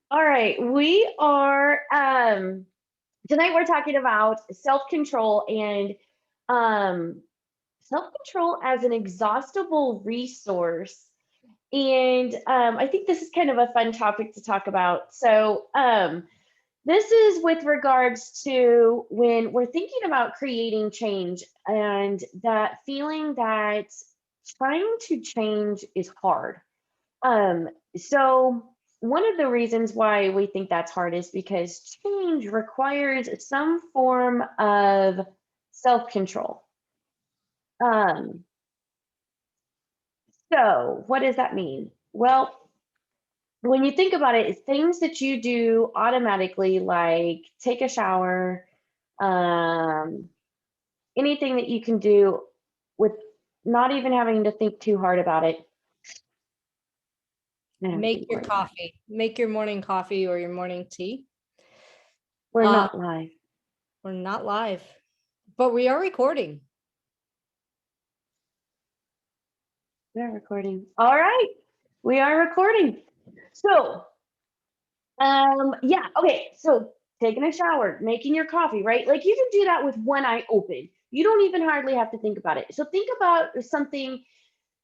All right, we are tonight we're talking about self-control and um self-control as an exhaustible resource. And I think this is kind of a fun topic to talk about. This is with regards to when we're thinking about creating change and that feeling that trying to change is hard. Um, so one of the reasons why we think that's hard is because change requires some form of self-control. Um, so what does that mean? Well, when you think about it, it's things that you do automatically, like take a shower, um, anything that you can do with not even having to think too hard about it. I don't Make think your we're live. coffee. Make your morning coffee or your morning tea. We're Uh, not live. we're not live, but we are recording. We're recording. All right. We are recording. So, yeah, okay. So, taking a shower, making your coffee, right? Like you can do that with one eye open. You don't even hardly have to think about it. So, think about something,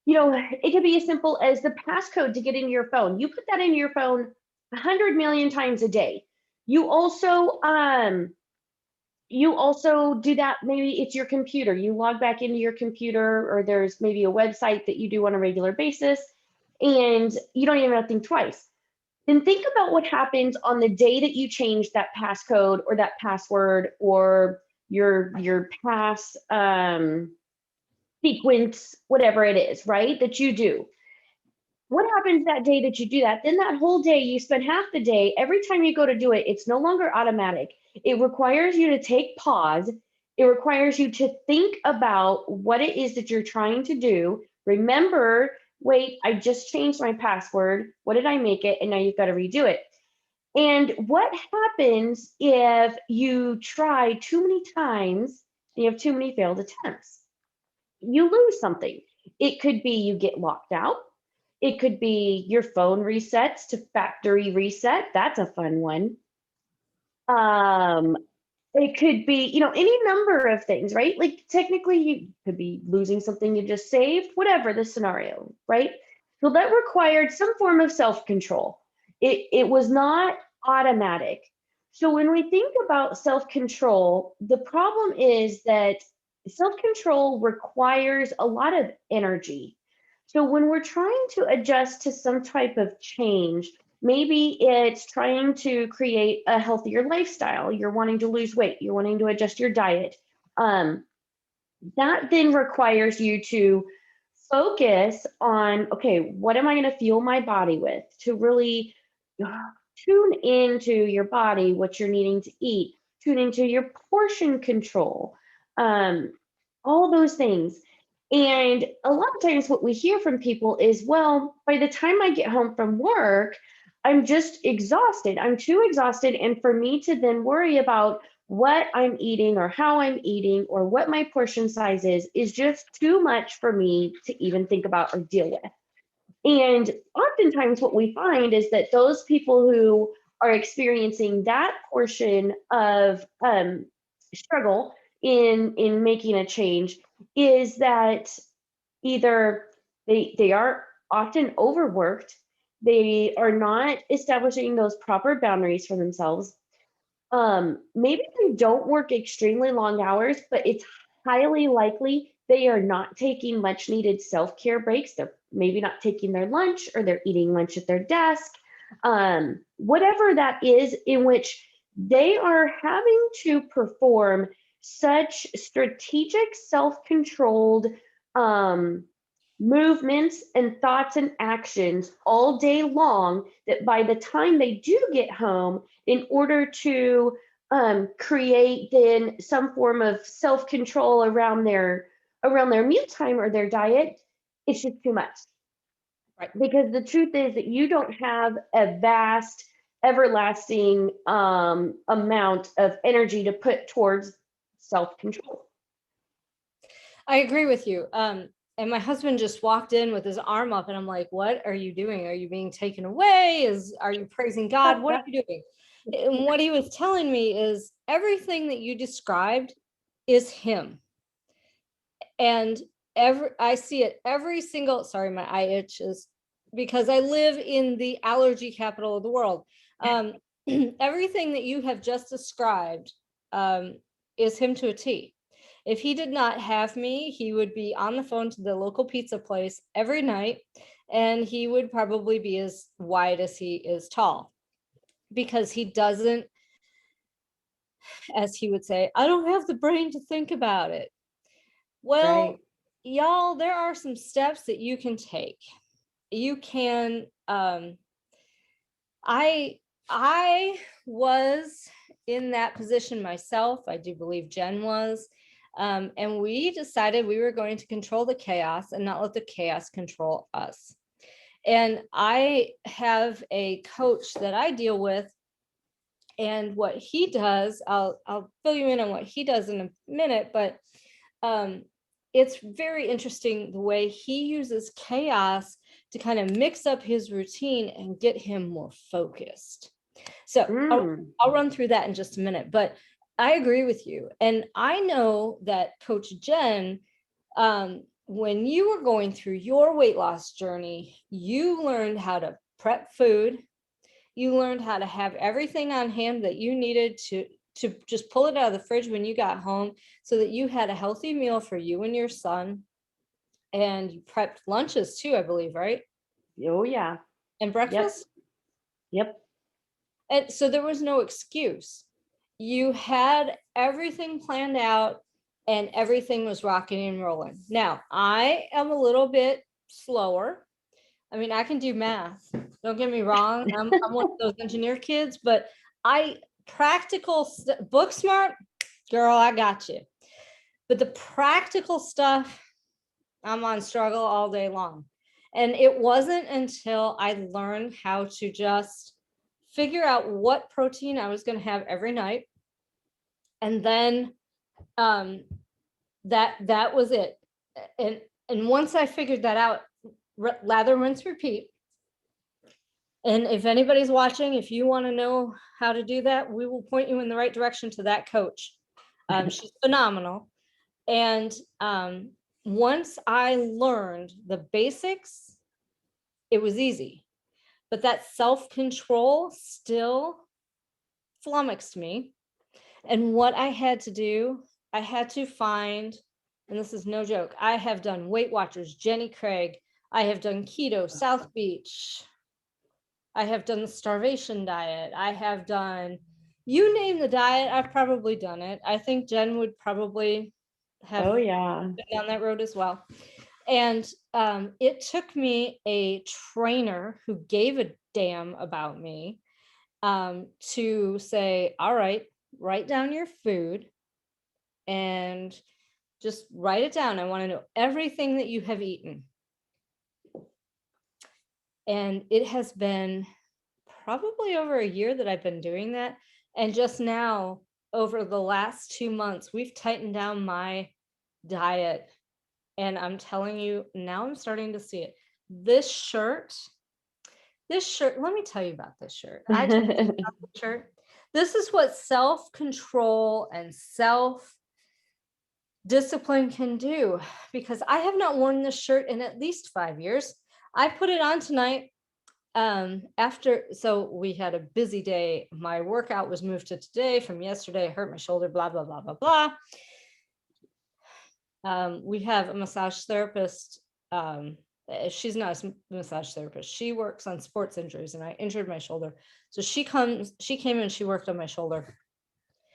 it could be as simple as the passcode to get into your phone. You put that in your phone 100 million times a day. You also, um, you also do that. Maybe it's your computer. You log back into your computer, or there's maybe a website that you do on a regular basis, and you don't even have to think twice. Then think about what happens on the day that you change that passcode or that password or your pass sequence, whatever it is, right? That you do. What happens that day that you do that? Then that whole day, you spend half the day, every time you go to do it, it's no longer automatic. It requires you to take pause. It requires you to think about what it is that you're trying to do. Remember, wait, I just changed my password. What did I make it? And now you've got to redo it. And what happens if you try too many times and you have too many failed attempts? You lose something. It could be you get locked out. It could be your phone resets to factory reset. That's a fun one. Um, it could be, any number of things, right? Like technically you could be losing something you just saved, whatever the scenario, right? So that required some form of self-control. It was not automatic. So when we think about self-control, the problem is that self-control requires a lot of energy. So when we're trying to adjust to some type of change, maybe it's trying to create a healthier lifestyle. You're wanting to lose weight, you're wanting to adjust your diet. Um, that then requires you to focus on, okay, what am I going to fuel my body with to really tune into your body, what you're needing to eat, tune into your portion control, um, all those things. And a lot of times, what we hear from people is, well, by the time I get home from work, I'm just exhausted. I'm too exhausted. And for me to then worry about what I'm eating or how I'm eating or what my portion size is just too much for me to even think about or deal with. And oftentimes, what we find is that those people who are experiencing that portion of struggle in making a change is that either they are often overworked, they are not establishing those proper boundaries for themselves. Maybe they don't work extremely long hours, but it's highly likely they are not taking much needed self-care breaks. They're maybe not taking their lunch or they're eating lunch at their desk. Whatever that is, in which they are having to perform such strategic, self-controlled um, movements and thoughts and actions all day long that by the time they do get home, in order to create then some form of self-control around their mealtime or their diet, it's just too much. Right. Because the truth is that you don't have a vast, everlasting amount of energy to put towards self-control. I agree with you. And my husband just walked in with his arm up, and I'm like, what are you doing? Are you being taken away? Are you praising God? What are you doing? And what he was telling me is everything that you described is him. And I see it every single, sorry, my eye itches because I live in the allergy capital of the world. Everything that you have just described is him to a T. If he did not have me, he would be on the phone to the local pizza place every night, and he would probably be as wide as he is tall, because he doesn't, as he would say, I don't have the brain to think about it. Well, Right. y'all, there are some steps that you can take. You can, I was in that position myself. I do believe Jen was. And we decided we were going to control the chaos and not let the chaos control us. And I have a coach that I deal with, and what he does, I'll fill you in on what he does in a minute, but it's very interesting the way he uses chaos to kind of mix up his routine and get him more focused. So I'll run through that in just a minute, but I agree with you. And I know that Coach Jen, when you were going through your weight loss journey, you learned how to prep food. You learned how to have everything on hand that you needed to just pull it out of the fridge when you got home, so that you had a healthy meal for you and your son. And you prepped lunches too, I believe, right? Oh yeah. And breakfast? Yep. And so there was no excuse. You had everything planned out and everything was rocking and rolling. Now, I am a little bit slower. I mean, I can do math. Don't get me wrong. I'm one of those engineer kids, but book smart, girl, I got you. But the practical stuff, I'm on struggle all day long. And it wasn't until I learned how to just figure out what protein I was going to have every night. And then that was it. And once I figured that out, lather, rinse, repeat. And if anybody's watching, if you want to know how to do that, we will point you in the right direction to that coach. She's phenomenal. And once I learned the basics, it was easy. But that self-control still flummoxed me. And what I had to do, I had to find, and this is no joke, I have done Weight Watchers, Jenny Craig, I have done keto, South Beach, I have done the starvation diet, I have done, you name the diet, I've probably done it. I think Jen would probably have been down that road as well. And it took me a trainer who gave a damn about me to say, all right, write down your food and just write it down. I want to know everything that you have eaten. And it has been probably over a year that I've been doing that. And just now, over the last 2 months, we've tightened down my diet. And I'm telling you, now I'm starting to see it. This shirt, let me tell you about this shirt. I told you about the shirt. This is what self-control and self-discipline can do, because I have not worn this shirt in at least 5 years. I put it on tonight so we had a busy day. My workout was moved to today from yesterday. I hurt my shoulder, blah, blah, blah, blah, blah. We have a massage therapist. She's not a massage therapist. She works on sports injuries, and I injured my shoulder. So she came and she worked on my shoulder.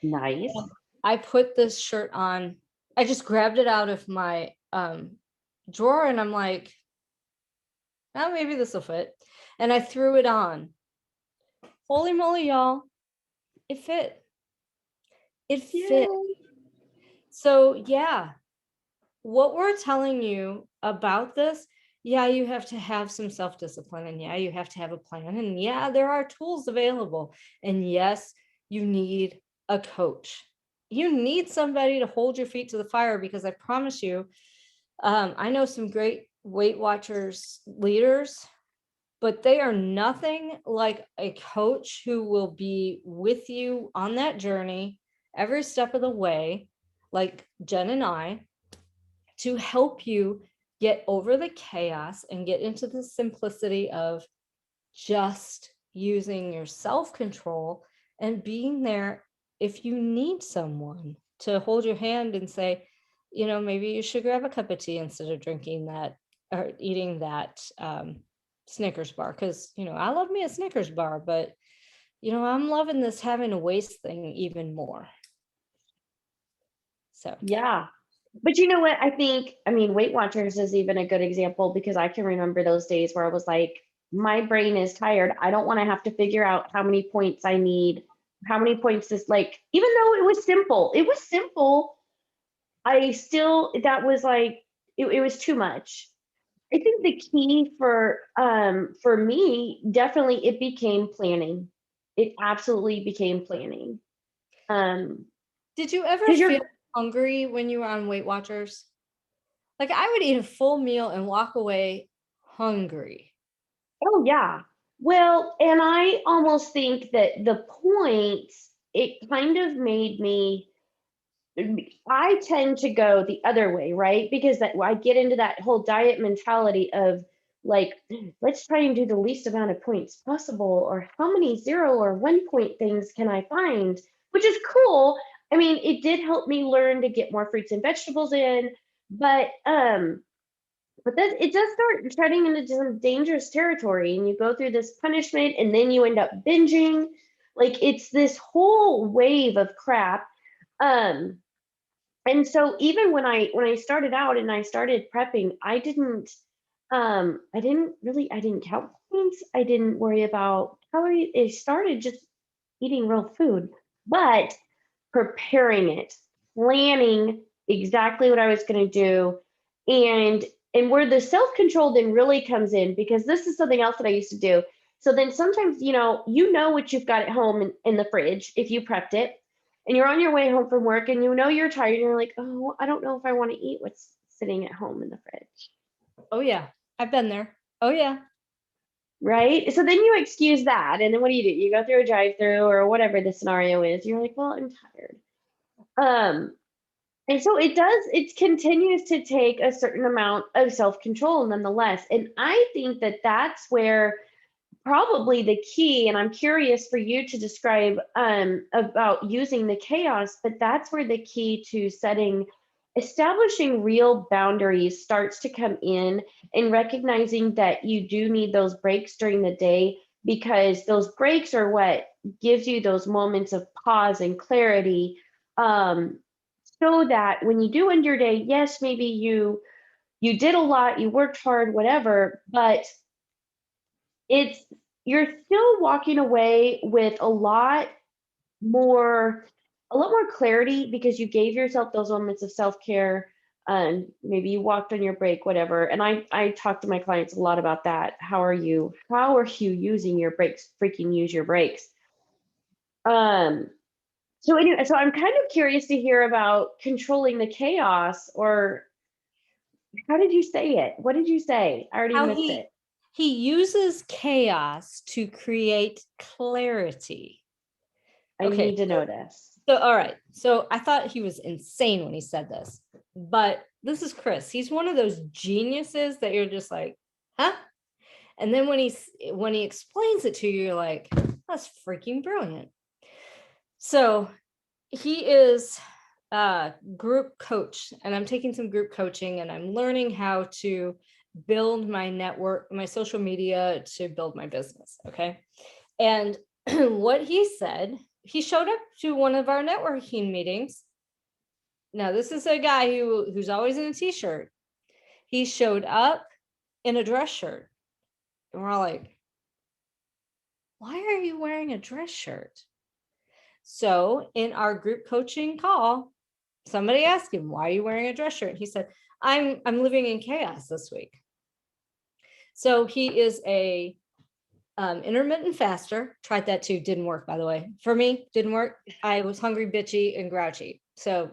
Nice. I put this shirt on. I just grabbed it out of my drawer, and I'm like, oh, maybe this will fit. And I threw it on. Holy moly, y'all. It fit. It fit. Yay. So yeah, what we're telling you about this, yeah, you have to have some self-discipline, and yeah, you have to have a plan, and yeah, there are tools available, and yes, you need a coach. You need somebody to hold your feet to the fire, because I promise you, I know some great Weight Watchers leaders, but they are nothing like a coach who will be with you on that journey every step of the way, like Jen and I, to help you get over the chaos and get into the simplicity of just using your self-control and being there if you need someone to hold your hand and say, maybe you should grab a cup of tea instead of drinking that or eating that Snickers bar. Because, I love me a Snickers bar, but, I'm loving this having a waste thing even more. So, Yeah. But you know what? I mean, Weight Watchers is even a good example because I can remember those days where I was like, my brain is tired. I don't want to have to figure out how many points I need, how many points is like, even though it was simple, I still, that was like, it was too much. I think the key for me, definitely it became planning. It absolutely became planning. Um, did you ever because feel you're, hungry when you were on Weight Watchers? Like, I would eat a full meal and walk away hungry. oh yeah. Well, and I almost think that the points, it kind of made me, I tend to go the other way, right? Because that I get into that whole diet mentality of like, let's try and do the least amount of points possible, or how many 0 or 1 point things can I find, which is cool. I mean, it did help me learn to get more fruits and vegetables in, but then it does start treading into some dangerous territory, and you go through this punishment, and then you end up binging. Like it's this whole wave of crap. Um, and so even when I started out and I started prepping, I didn't count points. I didn't worry about calories. It started just eating real food, but preparing it, planning exactly what I was going to do, and and where the self-control then really comes in, because this is something else that I used to do. So then sometimes, you know what you've got at home in the fridge if you prepped it, and you're on your way home from work and you're tired and you're like, oh, I don't know if I want to eat what's sitting at home in the fridge. Oh yeah, I've been there. Oh yeah. Right? So then you excuse that. And then what do? You go through a drive-through or whatever the scenario is. You're like, well, I'm tired. Um, And so it continues to take a certain amount of self-control nonetheless. And I think that that's where probably the key, and I'm curious for you to describe about using the chaos, but that's where the key to establishing real boundaries starts to come in, and recognizing that you do need those breaks during the day, because those breaks are what gives you those moments of pause and clarity, um, so that when you do end your day, yes, maybe you did a lot, you worked hard, whatever, but it's you're still walking away with a lot more clarity, because you gave yourself those moments of self-care. Maybe you walked on your break, whatever. And I talk to my clients a lot about that. How are you using your breaks? Freaking use your breaks. Um, so anyway, so I'm kind of curious to hear about controlling the chaos, or how did you say it? What did you say? I already How missed he it. he uses chaos to create clarity. I Okay, need to know this. so all right. So I thought he was insane when he said this, but this is Chris. He's one of those geniuses that you're just like, huh? And then when he explains it to you, you're like, that's freaking brilliant. So he is a group coach, and I'm taking some group coaching, and I'm learning how to build my network, my social media, to build my business. Okay. And what he said, he showed up to one of our networking meetings. Now, this is a guy who's always in a t-shirt. He showed up in a dress shirt. And we're all like, why are you wearing a dress shirt? So in our group coaching call, somebody asked him, why are you wearing a dress shirt? He said, I'm living in chaos this week. So he is a intermittent faster. Tried that too. Didn't work, by the way. For me, didn't work. I was hungry, bitchy, and grouchy. So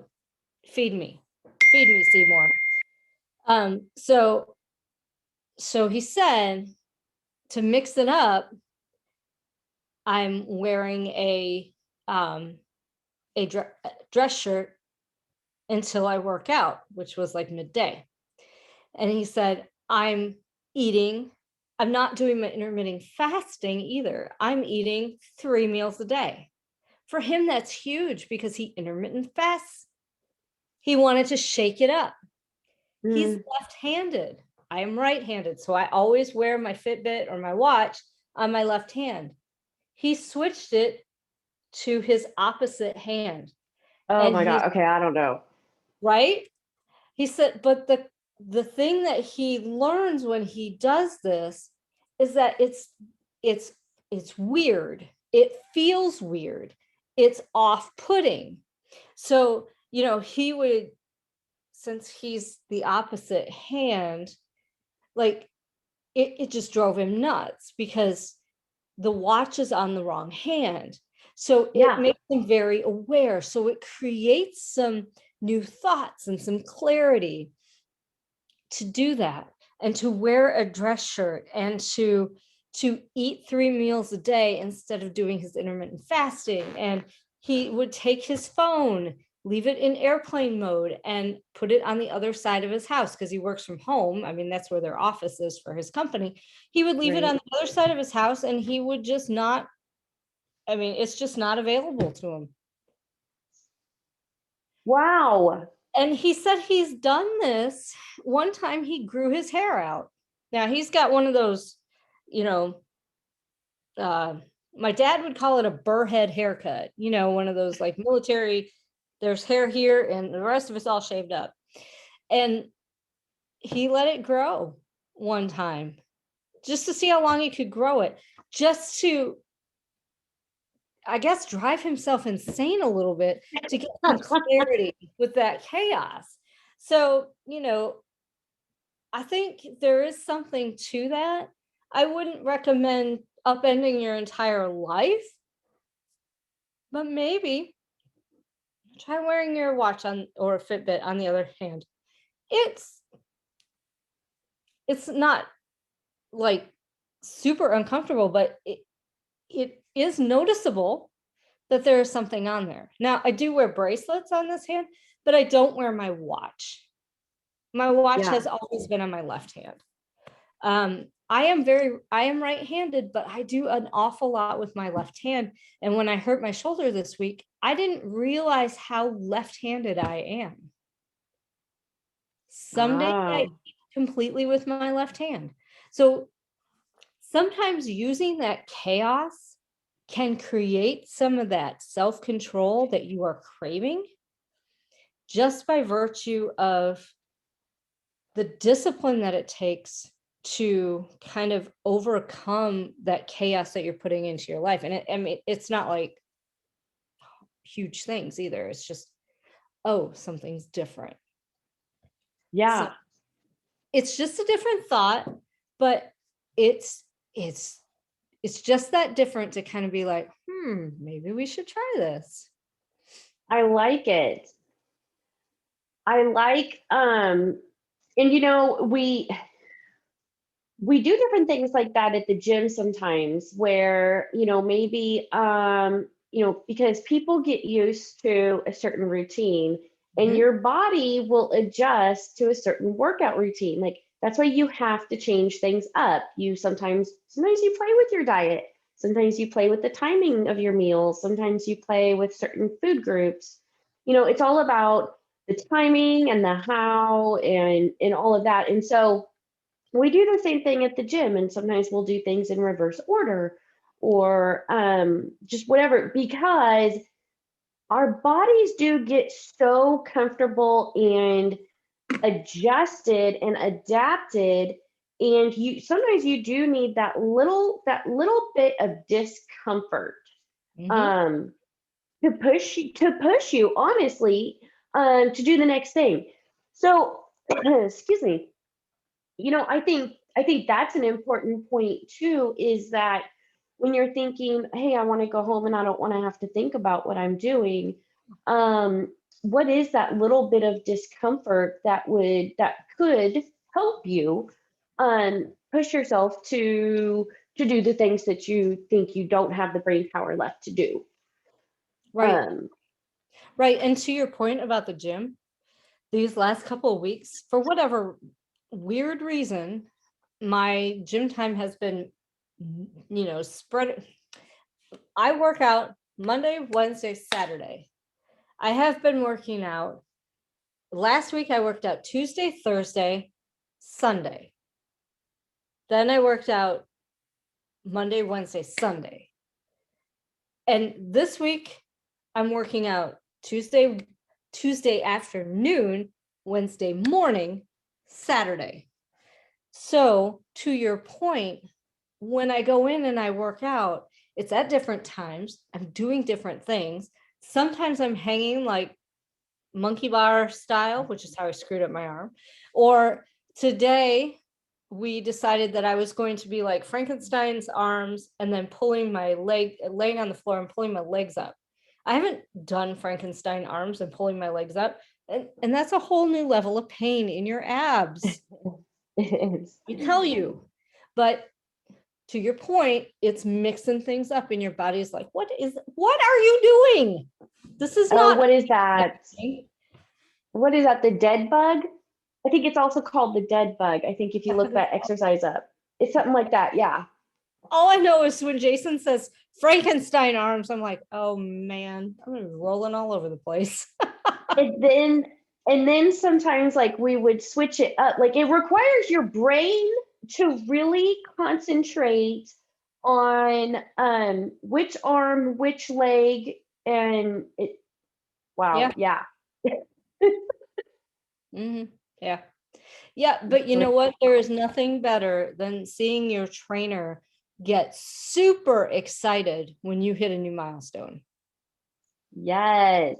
feed me, Seymour. So he said to mix it up, I'm wearing a dress shirt until I work out, which was like midday. And he said, I'm not doing my intermittent fasting either. I'm eating 3 meals a day. For him, that's huge because he intermittent fasts. He wanted to shake it up. He's left-handed. I am right-handed. So I always wear my Fitbit or my watch on my left hand. He switched it to his opposite hand. Oh And my he's God. Okay. I don't know. right. He said, but the thing that he learns when he does this is that it's weird. It feels weird. It's off-putting. So, he would, since he's the opposite hand, like it just drove him nuts because the watch is on the wrong hand. So it Yeah. makes him very aware. So it creates some new thoughts and some clarity to do that, and to wear a dress shirt, and to eat 3 meals a day instead of doing his intermittent fasting. And he would take his phone, leave it in airplane mode, and put it on the other side of his house because he works from home. I mean, that's where their office is for his company. He would leave it on the other side of his house, and he would just not, I mean, it's just not available to him. Wow. And he said he's done this. One time he grew his hair out. Now he's got one of those, you know, my dad would call it a burr head haircut, one of those like military, there's hair here and the rest of it's all shaved up. And he let it grow one time just to see how long he could grow it, just to, I guess, drive himself insane a little bit to get some clarity with that chaos. So, I think there is something to that. I wouldn't recommend upending your entire life, but maybe try wearing your watch on, or a Fitbit on the other hand. It's not like super uncomfortable, but it is noticeable that there is something on there. Now, I do wear bracelets on this hand, but I don't wear my watch. My watch has always been on my left hand. I am right-handed, but I do an awful lot with my left hand. And when I hurt my shoulder this week, I didn't realize how left-handed I am. Some days I eat completely with my left hand. So sometimes using that chaos can create some of that self-control that you are craving just by virtue of the discipline that it takes to kind of overcome that chaos that you're putting into your life. And I mean, it's not like huge things either. It's just, oh, something's different. Yeah. So it's just a different thought, but it's just that different to kind of be like, maybe we should try this. I like it. I like, and we do different things like that at the gym sometimes where, maybe, because people get used to a certain routine and your body will adjust to a certain workout routine. Like that's why you have to change things up. You sometimes you play with your diet. Sometimes you play with the timing of your meals. Sometimes you play with certain food groups. It's all about the timing and the how and all of that. And so we do the same thing at the gym, and sometimes we'll do things in reverse order or just whatever, because our bodies do get so comfortable and adjusted and adapted, and you sometimes you do need that little bit of discomfort to push you honestly to do the next thing. So excuse me. I think that's an important point too, is that when you're thinking, hey, I want to go home and I don't want to have to think about what I'm doing, what is that little bit of discomfort that could help you push yourself to do the things that you think you don't have the brain power left to do. Right. Um, Right. And to your point about the gym, these last couple of weeks, for whatever weird reason, my gym time has been, spread. I work out Monday, Wednesday, Saturday. I have been working out. Last week, I worked out Tuesday, Thursday, Sunday. Then I worked out Monday, Wednesday, Sunday. And this week, I'm working out Tuesday afternoon, Wednesday morning, Saturday. So to your point, when I go in and I work out, it's at different times. I'm doing different things. Sometimes I'm hanging like monkey bar style, which is how I screwed up my arm. Or today we decided that I was going to be like Frankenstein's arms and then pulling my laying on the floor and pulling my legs up. I haven't done Frankenstein arms and pulling my legs up. And that's a whole new level of pain in your abs. it is. We tell you. But to your point, it's mixing things up and your body is like, what are you doing? This is Oh, not. what is that? What is that? The dead bug? I think it's also called the dead bug. I think if you look that exercise up, it's something like that. Yeah. All I know is when Jason says Frankenstein arms, I'm like, oh man, I'm gonna be rolling all over the place. And then sometimes like we would switch it up. Like it requires your brain to really concentrate on which arm, which leg, and it wow, yeah. Mm-hmm. Yeah. Yeah. But you know what? There is nothing better than seeing your trainer get super excited when you hit a new milestone. Yes.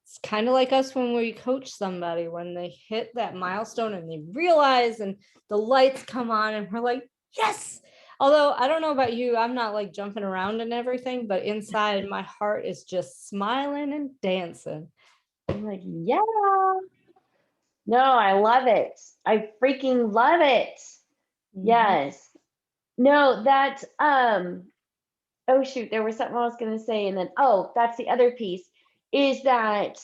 It's kind of like us when we coach somebody when they hit that milestone and they realize and the lights come on and we're like, yes. Although I don't know about you, I'm not like jumping around and everything, but inside my heart is just smiling and dancing. I'm like, yeah. No, I love it. I freaking love it. Yes. No, that oh shoot, there was something I was going to say and then oh, that's the other piece is that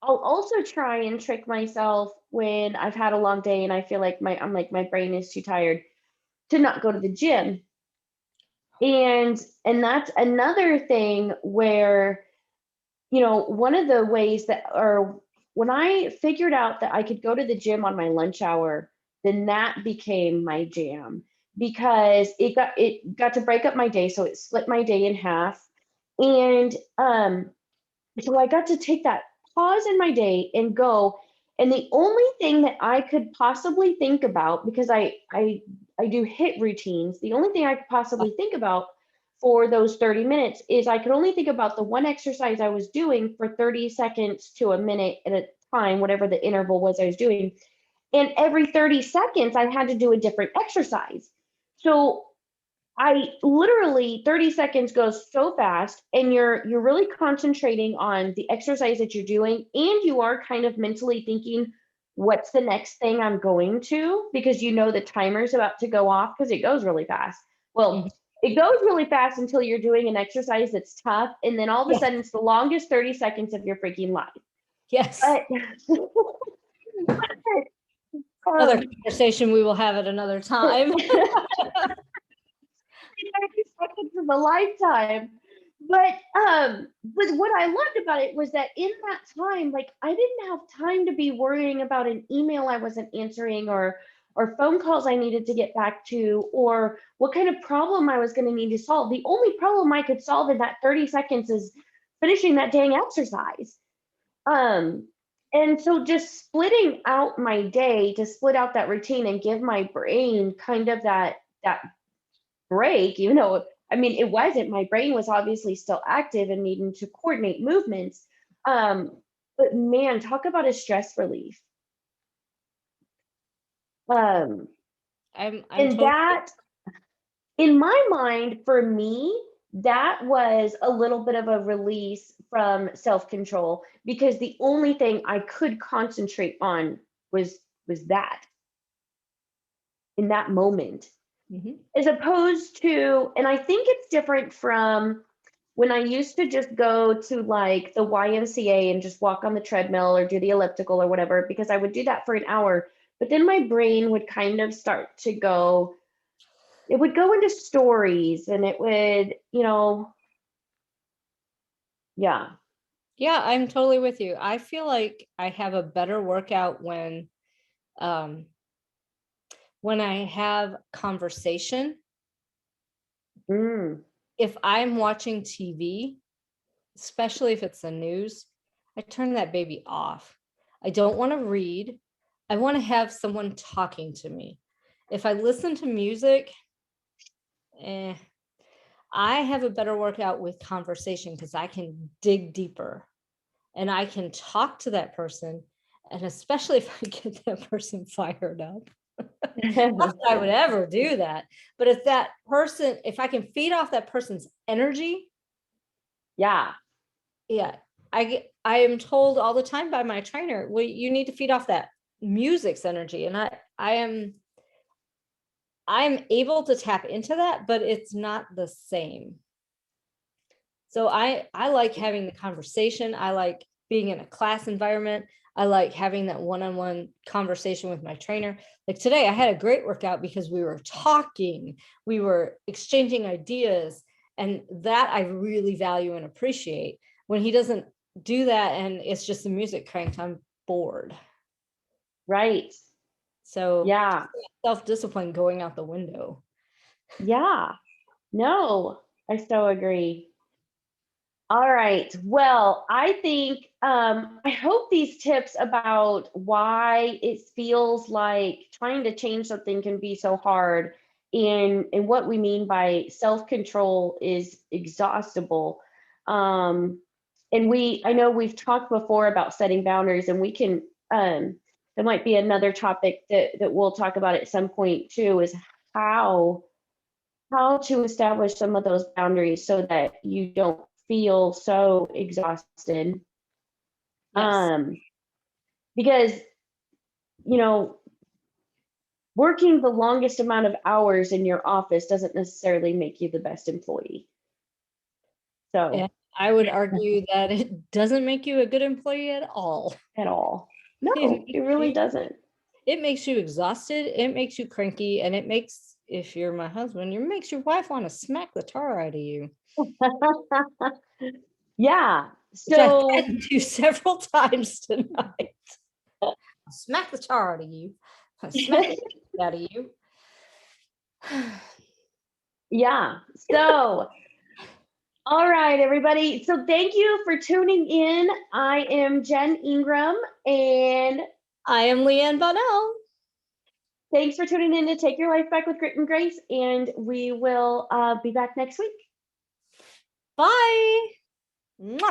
I'll also try and trick myself when I've had a long day and I feel like my brain is too tired to not go to the gym. And that's another thing where one of the ways that or when I figured out that I could go to the gym on my lunch hour, then that became my jam because it got to break up my day, so it split my day in half. And so I got to take that pause in my day and go. And the only thing that I could possibly think about, because I do hit routines, the only thing I could possibly think about for those 30 minutes is I could only think about the one exercise I was doing for 30 seconds to a minute at a time, whatever the interval was I was doing. And every 30 seconds, I had to do a different exercise. So I literally 30 seconds goes so fast and you're really concentrating on the exercise that you're doing and you are kind of mentally thinking what's the next thing I'm going to because the timer's about to go off because it goes really fast. Mhm. Well, it goes really fast until you're doing an exercise that's tough and then all of a Yes. sudden it's the longest 30 seconds of your freaking life. Yes. But Another um, conversation we will have at another time. 30 seconds of a lifetime. But what I loved about it was that in that time, like I didn't have time to be worrying about an email I wasn't answering or phone calls I needed to get back to or what kind of problem I was going to need to solve. The only problem I could solve in that 30 seconds is finishing that dang exercise. Um, and so just splitting out my day to split out that routine and give my brain kind of that break, even though I mean it wasn't. My brain was obviously still active and needing to coordinate movements. But man, talk about a stress relief. Um, I'm and totally. that in my mind, for me, that was a little bit of a release from self-control, because the only thing I could concentrate on was that in that moment, Mhm. as opposed to, and I think it's different from when I used to just go to like the YMCA and just walk on the treadmill or do the elliptical or whatever, because I would do that for an hour, but then my brain would kind of start to go, it would go into stories and it would, yeah. Yeah, I'm totally with you. I feel like I have a better workout um when I have conversation. Mm, If I'm watching TV, especially if it's the news, I turn that baby off. I don't want to read. I want to have someone talking to me. If I listen to music, eh, I have a better workout with conversation because I can dig deeper and I can talk to that person. And especially if I get that person fired up. Not that I would ever do that. But if that person, if I can feed off that person's energy, yeah, yeah, I am told all the time by my trainer, well, you need to feed off that music's energy. And I'm able to tap into that, but it's not the same. So I like having the conversation. I like being in a class environment. I like having that one-on-one conversation with my trainer. Like today, I had a great workout because we were talking, we were exchanging ideas, and that I really value and appreciate. When he doesn't do that and it's just the music cranked, I'm bored. right. So Yeah, self-discipline going out the window. yeah. No, I so agree. All right. Well, I think I hope these tips about why it feels like trying to change something can be so hard, and what we mean by self-control is exhaustible. Um, and I know we've talked before about setting boundaries, and we can that might be another topic that we'll talk about at some point too, is how how to establish some of those boundaries so that you don't feel so exhausted. Yes. Um, because, you know, working the longest amount of hours in your office doesn't necessarily make you the best employee. And So, I would argue that it doesn't make you a good employee at all. at all. It No, it makes really you doesn't. it makes you exhausted, it makes you cranky, and it makes, if you're my husband, it makes your wife want to smack the tar out of you, Yeah. which I've had So, to do several times tonight. I'll smack the tar out of you. I'll smack the shit out of you. yeah. So, all right, everybody. So, thank you for tuning in. I am Jen Ingram, and I am Leanne Bonnell. thanks for tuning in to Take Your Life Back with Grit and Grace, and we will be back next week. Bye. Mwah.